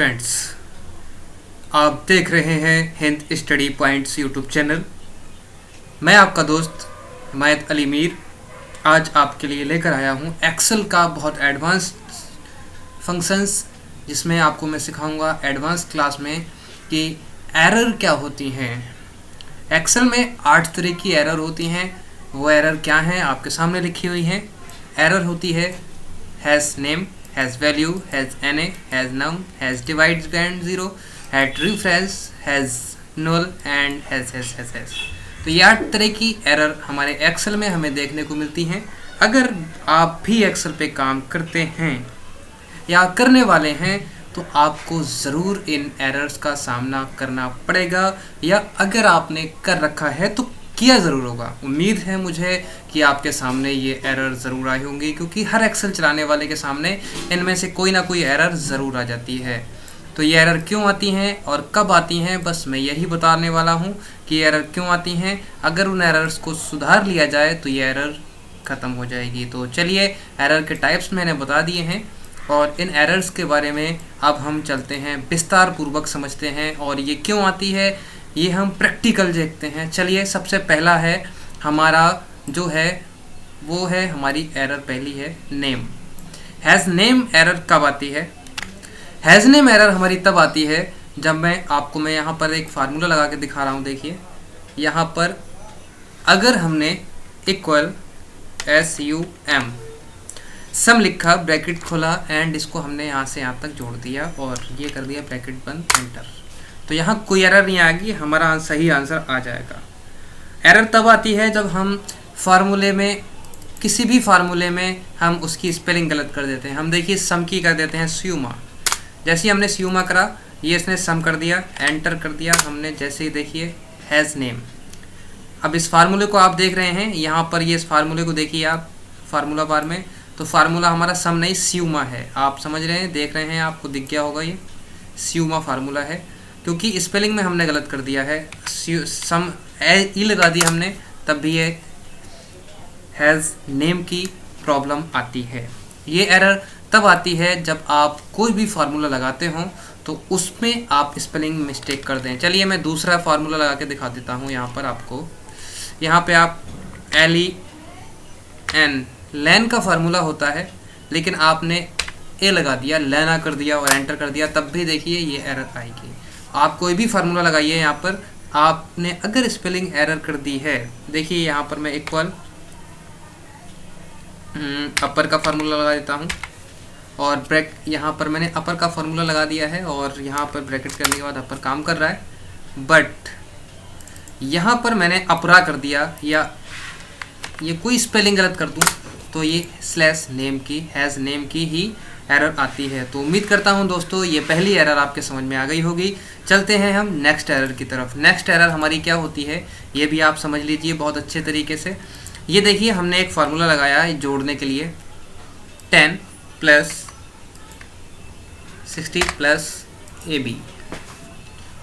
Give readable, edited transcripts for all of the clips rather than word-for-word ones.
Friends, आप देख रहे हैं Hind study points YouTube channel. मैं आपका दोस्त हिमायत अली मीर आज आपके लिए लेकर आया हूं एक्सेल का बहुत एडवांस फंक्शंस, जिसमें आपको मैं सिखाऊंगा एडवांस क्लास में कि एरर क्या होती हैं। एक्सेल में 8 तरह की एरर होती हैं। वो एरर क्या हैं आपके सामने लिखी हुई हैं। एरर होती है has name, has value, has NA, has num, has divides band 0, had refresh, has null and has. तो ये 8 तरह की एरर हमारे एक्सेल में हमें देखने को मिलती हैं। अगर आप भी एक्सेल पे काम करते हैं या करने वाले हैं तो आपको ज़रूर इन एरर्स का सामना करना पड़ेगा, या अगर आपने कर रखा है तो किया ज़रूर होगा। उम्मीद है मुझे कि आपके सामने ये एरर ज़रूर आई होंगी, क्योंकि हर एक्सेल चलाने वाले के सामने इनमें से कोई ना कोई एरर ज़रूर आ जाती है। तो ये एरर क्यों आती हैं और कब आती हैं, बस मैं यही बताने वाला हूँ कि ये एरर क्यों आती हैं। अगर उन एरर्स को सुधार लिया जाए तो ये एरर ख़त्म हो जाएगी। तो चलिए, एरर के टाइप्स मैंने बता दिए हैं और इन एरर्स के बारे में अब हम चलते हैं, विस्तार पूर्वक समझते हैं और ये क्यों आती है ये हम प्रैक्टिकल देखते हैं। चलिए, सबसे पहला है हमारा जो है वो है हमारी एरर पहली है नेम। हैज़ नेम एरर कब आती है? हैज़ नेम एरर हमारी तब आती है जब मैं यहाँ पर एक फार्मूला लगा के दिखा रहा हूँ। देखिए, यहाँ पर अगर हमने इक्वल SUM सम लिखा, ब्रैकेट खोला एंड इसको हमने यहाँ से यहाँ तक जोड़ दिया और ये कर दिया ब्रैकेट बंद, एंटर, तो यहाँ कोई एरर नहीं आएगी, हमारा सही आंसर आ जाएगा। एरर तब आती है जब हम फार्मूले में, किसी भी फार्मूले में हम उसकी स्पेलिंग गलत कर देते हैं। हम देखिए सम की कर देते हैं स्यूमा। जैसे ही हमने स्यूमा करा, ये इसने सम कर दिया, एंटर कर दिया हमने। जैसे ही देखिए हैज़ नेम। अब इस फार्मूले को आप देख रहे हैं, यहाँ पर ये इस फार्मूले को देखिए आप फार्मूला बार में, तो फार्मूला हमारा सम नहीं स्यूमा है। आप समझ रहे हैं, देख रहे हैं, आपको दिख गया होगा ये स्यूमा फार्मूला है, क्योंकि स्पेलिंग में हमने गलत कर दिया है। सम ई लगा दी हमने, तब भी ये हैज़ नेम की प्रॉब्लम आती है। ये एरर तब आती है जब आप कोई भी फार्मूला लगाते हों तो उसमें आप स्पेलिंग मिस्टेक कर दें। चलिए, मैं दूसरा फार्मूला लगा के दिखा देता हूँ यहाँ पर आपको। यहाँ पे आप LEN लैन का फार्मूला होता है, लेकिन आपने ए लगा दिया, लेना कर दिया और एंटर कर दिया, तब भी देखिए ये एरर आएगी। आप कोई भी फार्मूला लगाइए, यहाँ पर आपने अगर स्पेलिंग एरर कर दी है, देखिए यहाँ पर मैं इक्वल अपर का फार्मूला लगा देता हूँ और यहाँ पर मैंने अपर का फार्मूला लगा दिया है और यहाँ पर ब्रैकेट करने के बाद अपर काम कर रहा है, बट यहाँ पर मैंने अपरा कर दिया या ये कोई स्पेलिंग गलत कर दूँ तो ये स्लैश नेम की, हैज़ नेम की ही एरर आती है। तो उम्मीद करता हूँ दोस्तों ये पहली एरर आपके समझ में आ गई होगी। चलते हैं हम नेक्स्ट एरर की तरफ। नेक्स्ट एरर हमारी क्या होती है ये भी आप समझ लीजिए बहुत अच्छे तरीके से। ये देखिए, हमने एक फार्मूला लगाया है जोड़ने के लिए, 10 + 60 + AB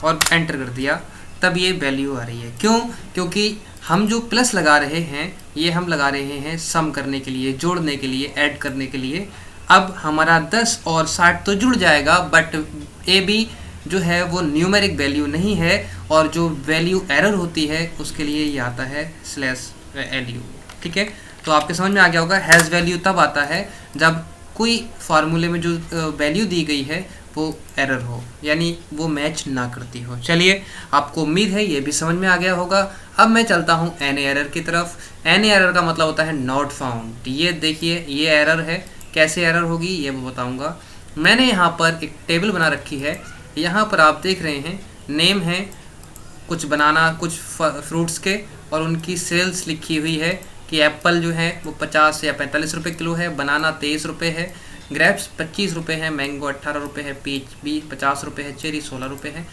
और एंटर कर दिया, तब ये वैल्यू आ रही है। क्यों? क्योंकि हम जो प्लस लगा रहे हैं ये हम लगा रहे हैं सम करने के लिए, जोड़ने के लिए, ऐड करने के लिए। अब हमारा 10 और 60 तो जुड़ जाएगा, बट AB जो है वो न्यूमेरिक वैल्यू नहीं है और जो वैल्यू एरर होती है उसके लिए ये आता है /LU। ठीक है, तो आपके समझ में आ गया होगा। हैज़ वैल्यू तब आता है जब कोई फार्मूले में जो वैल्यू दी गई है वो एरर हो, यानी वो मैच ना करती हो। चलिए, आपको उम्मीद है ये भी समझ में आ गया होगा। अब मैं चलता हूँ NA एरर की तरफ। NA एरर का मतलब होता है नॉट फाउंड। ये देखिए, ये एरर है। कैसे एरर होगी ये मैं बताऊँगा। मैंने यहाँ पर एक टेबल बना रखी है। यहाँ पर आप देख रहे हैं नेम है, कुछ बनाना, कुछ फ्रूट्स के, और उनकी सेल्स लिखी हुई है कि एप्पल जो है वो 50 या 45 रुपये किलो है, बनाना 23 रुपये है, ग्रेप्स 25 रुपये है, मैंगो 18 रुपये है, पीच भी 50 रुपये है, चेरी 16 रुपये है।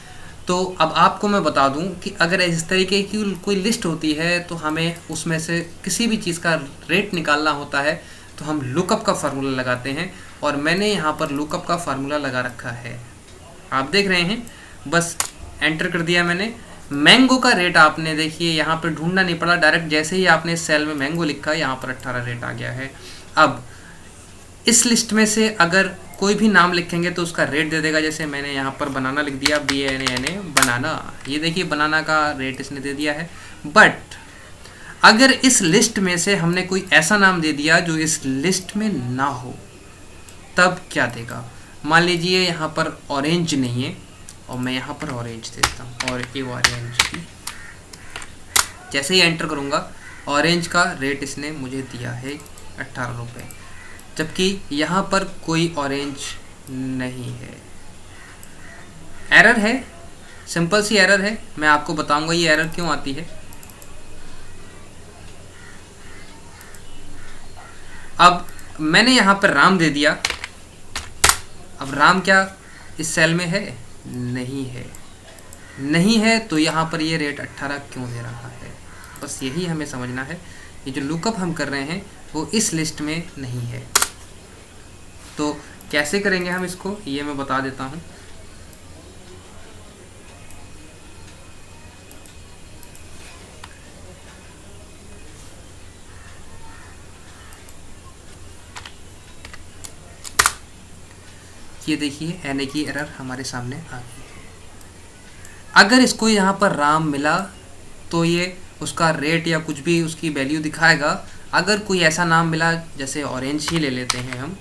तो अब आपको मैं बता दूं कि अगर इस तरीके की कोई लिस्ट होती है तो हमें उसमें से किसी भी चीज़ का रेट निकालना होता है तो हम लुकअप का फार्मूला लगाते हैं, और मैंने यहाँ पर लुकअप का फार्मूला लगा रखा है। आप देख रहे हैं, बस एंटर कर दिया मैंने। मैंगो का रेट आपने देखिए यहाँ पर ढूंढना नहीं पड़ा, डायरेक्ट जैसे ही आपने सेल में मैंगो लिखा यहाँ पर 18 रेट आ गया है। अब इस लिस्ट में से अगर कोई भी नाम लिखेंगे तो उसका रेट दे देगा। जैसे मैंने यहाँ पर बनाना लिख दिया, BANANA बनाना, ये देखिए बनाना का रेट इसने दे दिया है। बट अगर इस लिस्ट में से हमने कोई ऐसा नाम दे दिया जो इस लिस्ट में ना हो, तब क्या देगा? मान लीजिए यहाँ पर ऑरेंज नहीं है और मैं यहाँ पर ऑरेंज देता हूँ, और ये ऑरेंज, जैसे ही एंटर करूँगा ऑरेंज का रेट इसने मुझे दिया है 18 रुपये, जबकि यहाँ पर कोई ऑरेंज नहीं है। एरर है, सिंपल सी एरर है। मैं आपको बताऊंगा ये एरर क्यों आती है। अब मैंने यहाँ पर राम दे दिया, अब राम क्या इस सेल में है? नहीं है, नहीं है, तो यहाँ पर ये रेट 18 क्यों दे रहा है? बस यही हमें समझना है। ये जो लुकअप हम कर रहे हैं वो इस लिस्ट में नहीं है। तो कैसे करेंगे हम इसको, ये मैं बता देता हूँ। ये देखिए एन की एरर हमारे सामने आ गई है। अगर इसको यहाँ पर राम मिला तो ये उसका रेट या कुछ भी उसकी वैल्यू दिखाएगा। अगर कोई ऐसा नाम मिला, जैसे ऑरेंज ही ले लेते हैं हम,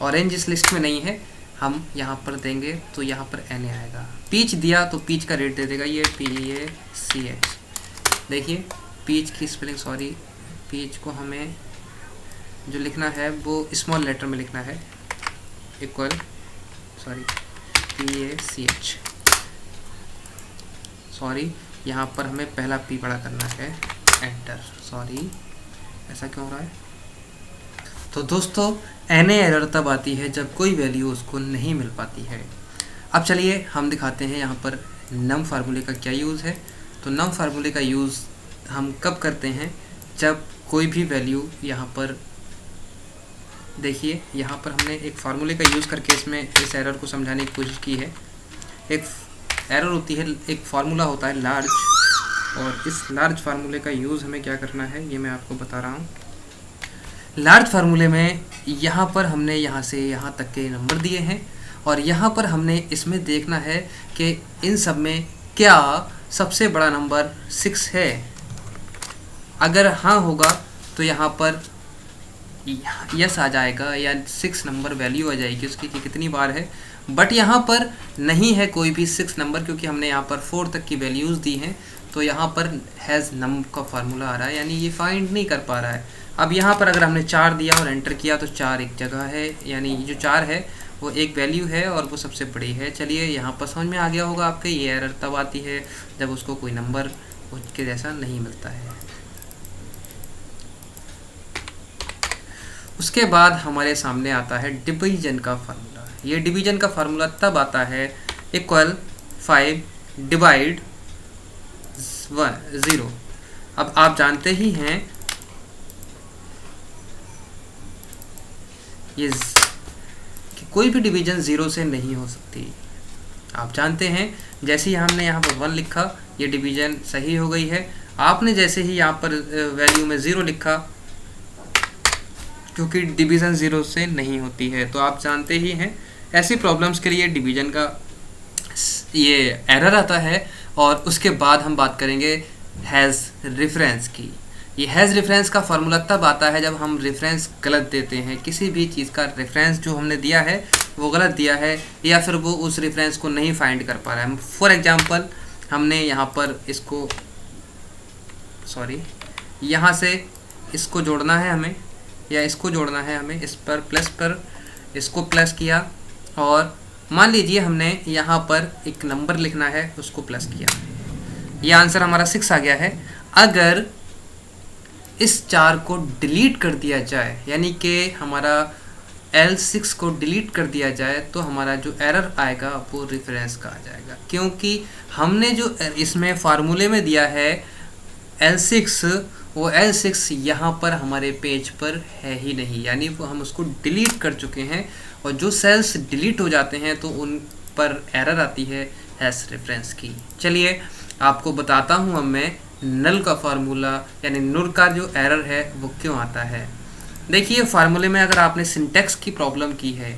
ऑरेंज इस लिस्ट में नहीं है, हम यहाँ पर देंगे तो यहाँ पर एन आएगा। पीच दिया तो पीच का रेट दे देगा, ये PACH। देखिए पीच की स्पेलिंग, सॉरी, पीच को हमें जो लिखना है वो स्मॉल लेटर में लिखना है, इक्वल, सॉरी, PACH, सॉरी, यहाँ पर हमें पहला P बड़ा करना है, एंटर। सॉरी, ऐसा क्यों हो रहा है? तो दोस्तों NA एरर तब आती है जब कोई वैल्यू उसको नहीं मिल पाती है। अब चलिए हम दिखाते हैं यहाँ पर नम फार्मूले का क्या यूज़ है। तो नम फार्मूले का यूज़ हम कब करते हैं? जब कोई भी वैल्यू यहाँ पर, देखिए यहाँ पर हमने एक फार्मूले का यूज़ करके इसमें इस एरर को समझाने की कोशिश की है। एक एरर होती है, एक फार्मूला होता है लार्ज, और इस लार्ज फार्मूले का यूज़ हमें क्या करना है ये मैं आपको बता रहा हूँ। लार्ज फार्मूले में यहाँ पर हमने यहाँ से यहाँ तक के नंबर दिए हैं, और यहाँ पर हमने इसमें देखना है कि इन सब में क्या सबसे बड़ा नंबर 6 है। अगर हाँ होगा तो यहाँ पर यस आ जाएगा, या 6 नंबर वैल्यू आ जाएगी उसकी कि कितनी बार है। बट यहाँ पर नहीं है कोई भी 6 नंबर, क्योंकि हमने यहाँ पर 4 तक की वैल्यूज़ दी हैं। तो यहाँ पर हैज़ नम का फार्मूला आ रहा है, यानी ये फाइंड नहीं कर पा रहा है। अब यहाँ पर अगर हमने 4 दिया और एंटर किया तो 4 एक जगह है, यानी जो 4 है वो एक वैल्यू है और वो सबसे बड़ी है। चलिए यहाँ पर समझ में आ गया होगा आपके, ये एरर तब आती है जब उसको कोई नंबर उसके जैसा नहीं मिलता है। उसके बाद हमारे सामने आता है डिवीजन का फार्मूला। ये डिवीजन का फार्मूला तब आता है इक्वल 5 डिवाइड 0। अब आप जानते ही हैं ये कि कोई भी डिवीजन 0 से नहीं हो सकती। आप जानते हैं, जैसे ही हमने यहाँ पर 1 लिखा ये डिवीजन सही हो गई है। आपने जैसे ही यहाँ पर वैल्यू में 0 लिखा, क्योंकि डिवीज़न 0 से नहीं होती है, तो आप जानते ही हैं ऐसी प्रॉब्लम्स के लिए डिवीज़न का ये एरर आता है। और उसके बाद हम बात करेंगे हैज़ रेफरेंस की। ये हैज़ रेफरेंस का फार्मूला तब आता है जब हम रेफरेंस गलत देते हैं, किसी भी चीज़ का रेफरेंस जो हमने दिया है वो गलत दिया है, या फिर वो उस रेफरेंस को नहीं फाइंड कर पा रहा है। फॉर एग्जांपल हमने यहाँ पर इसको, सॉरी, यहाँ से इसको जोड़ना है हमें, या इसको जोड़ना है हमें, इस पर इसको प्लस किया, और मान लीजिए हमने यहाँ पर एक नंबर लिखना है उसको प्लस किया, ये आंसर हमारा 6 आ गया है। अगर इस 4 को डिलीट कर दिया जाए, यानी कि हमारा L6 को डिलीट कर दिया जाए, तो हमारा जो एरर आएगा वो रेफरेंस का आ जाएगा, क्योंकि हमने जो इसमें फार्मूले में दिया है L6, वो L6 यहाँ पर हमारे पेज पर है ही नहीं, यानी वो हम उसको डिलीट कर चुके हैं। और जो सेल्स डिलीट हो जाते हैं तो उन पर एरर आती है हैज़ रेफरेंस की। चलिए आपको बताता हूँ अब मैं नल का फार्मूला, यानी नुल का जो एरर है वो क्यों आता है। देखिए फार्मूले में अगर आपने सिंटेक्स की प्रॉब्लम की है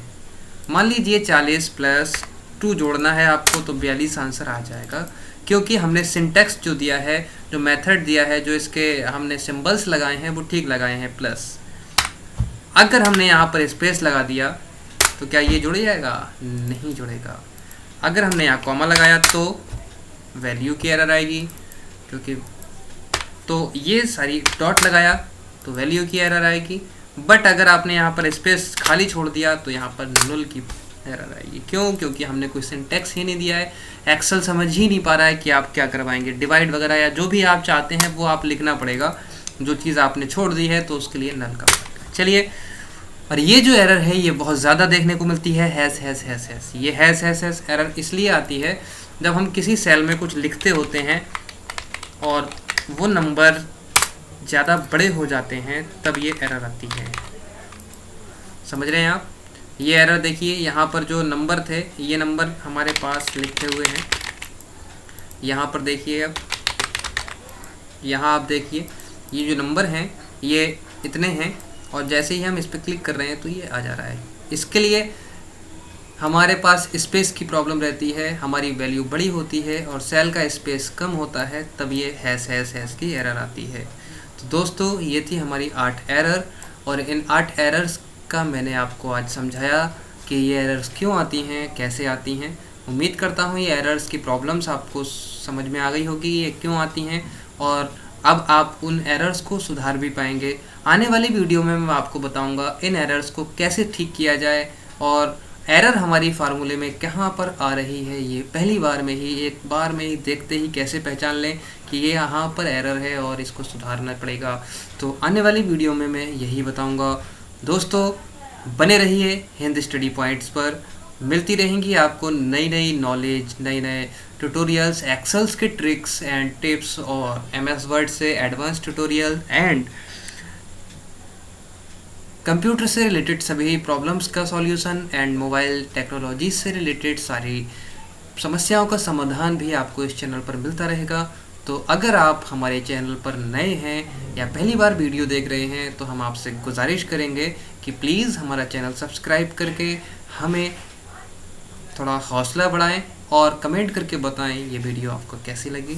मान लीजिए 40 प्लस 2 जोड़ना है आपको तो 42 आंसर आ जाएगा, क्योंकि हमने सिंटेक्स जो दिया है, जो मेथड दिया है, जो इसके हमने सिंबल्स लगाए हैं वो ठीक लगाए हैं प्लस। अगर हमने यहाँ पर स्पेस लगा दिया तो क्या ये जुड़ जाएगा? नहीं जुड़ेगा। अगर हमने यहाँ कॉमा लगाया तो वैल्यू की एरर आएगी, क्योंकि तो ये सारी डॉट लगाया तो वैल्यू की एरर आएगी। बट अगर आपने यहाँ पर स्पेस खाली छोड़ दिया तो यहाँ पर नुल की एरर आएगी। क्यों? क्योंकि हमने कोई सिंटेक्स ही नहीं दिया है। एक्सेल समझ ही नहीं पा रहा है कि आप क्या करवाएंगे। डिवाइड वगैरह या जो भी आप चाहते हैं वो आप लिखना पड़ेगा। जो चीज़ आपने छोड़ दी है तो उसके लिए नल का पड़ेगा। चलिए, और ये जो एरर है ये बहुत ज़्यादा देखने को मिलती है, हैश हैश हैश हैश। ये हैश हैश हैश एरर इसलिए आती है जब हम किसी सेल में कुछ लिखते होते हैं और वो नंबर ज़्यादा बड़े हो जाते हैं, तब ये एरर आती है। समझ रहे हैं आप? ये एरर देखिए, यहाँ पर जो नंबर थे, ये नंबर हमारे पास लिखे हुए हैं। यहाँ पर देखिए, अब यहाँ आप देखिए ये जो नंबर हैं ये इतने हैं, और जैसे ही हम इस पर क्लिक कर रहे हैं तो ये आ जा रहा है। इसके लिए हमारे पास स्पेस की प्रॉब्लम रहती है, हमारी वैल्यू बड़ी होती है और सेल का स्पेस कम होता है, तब ये हैश हैश हैश की एरर आती है। तो दोस्तों, ये थी हमारी 8 एरर, और इन 8 एरर्स का मैंने आपको आज समझाया कि ये एरर्स क्यों आती हैं, कैसे आती हैं। उम्मीद करता हूँ ये एरर्स की प्रॉब्लम्स आपको समझ में आ गई होगी, ये क्यों आती हैं, और अब आप उन एरर्स को सुधार भी पाएंगे। आने वाली वीडियो में मैं आपको बताऊंगा इन एरर्स को कैसे ठीक किया जाए, और एरर हमारी फार्मूले में कहाँ पर आ रही है, ये पहली बार में ही, एक बार में ही देखते ही कैसे पहचान लें कि ये यहाँ पर एरर है और इसको सुधारना पड़ेगा। तो आने वाली वीडियो में मैं यही बताऊंगा। दोस्तों, बने रहिए हिंद स्टडी पॉइंट्स पर। मिलती रहेंगी आपको नई नई नॉलेज, नए नए ट्यूटोरियल्स, एक्सेल्स के ट्रिक्स एंड टिप्स, और MS वर्ड से एडवांस ट्यूटोरियल एंड कंप्यूटर से रिलेटेड सभी प्रॉब्लम्स का सॉल्यूशन एंड मोबाइल टेक्नोलॉजी से रिलेटेड सारी समस्याओं का समाधान भी आपको इस चैनल पर मिलता रहेगा। तो अगर आप हमारे चैनल पर नए हैं या पहली बार वीडियो देख रहे हैं तो हम आपसे गुजारिश करेंगे कि प्लीज़ हमारा चैनल सब्सक्राइब करके हमें थोड़ा हौसला बढ़ाएं और कमेंट करके बताएं ये वीडियो आपको कैसी लगी।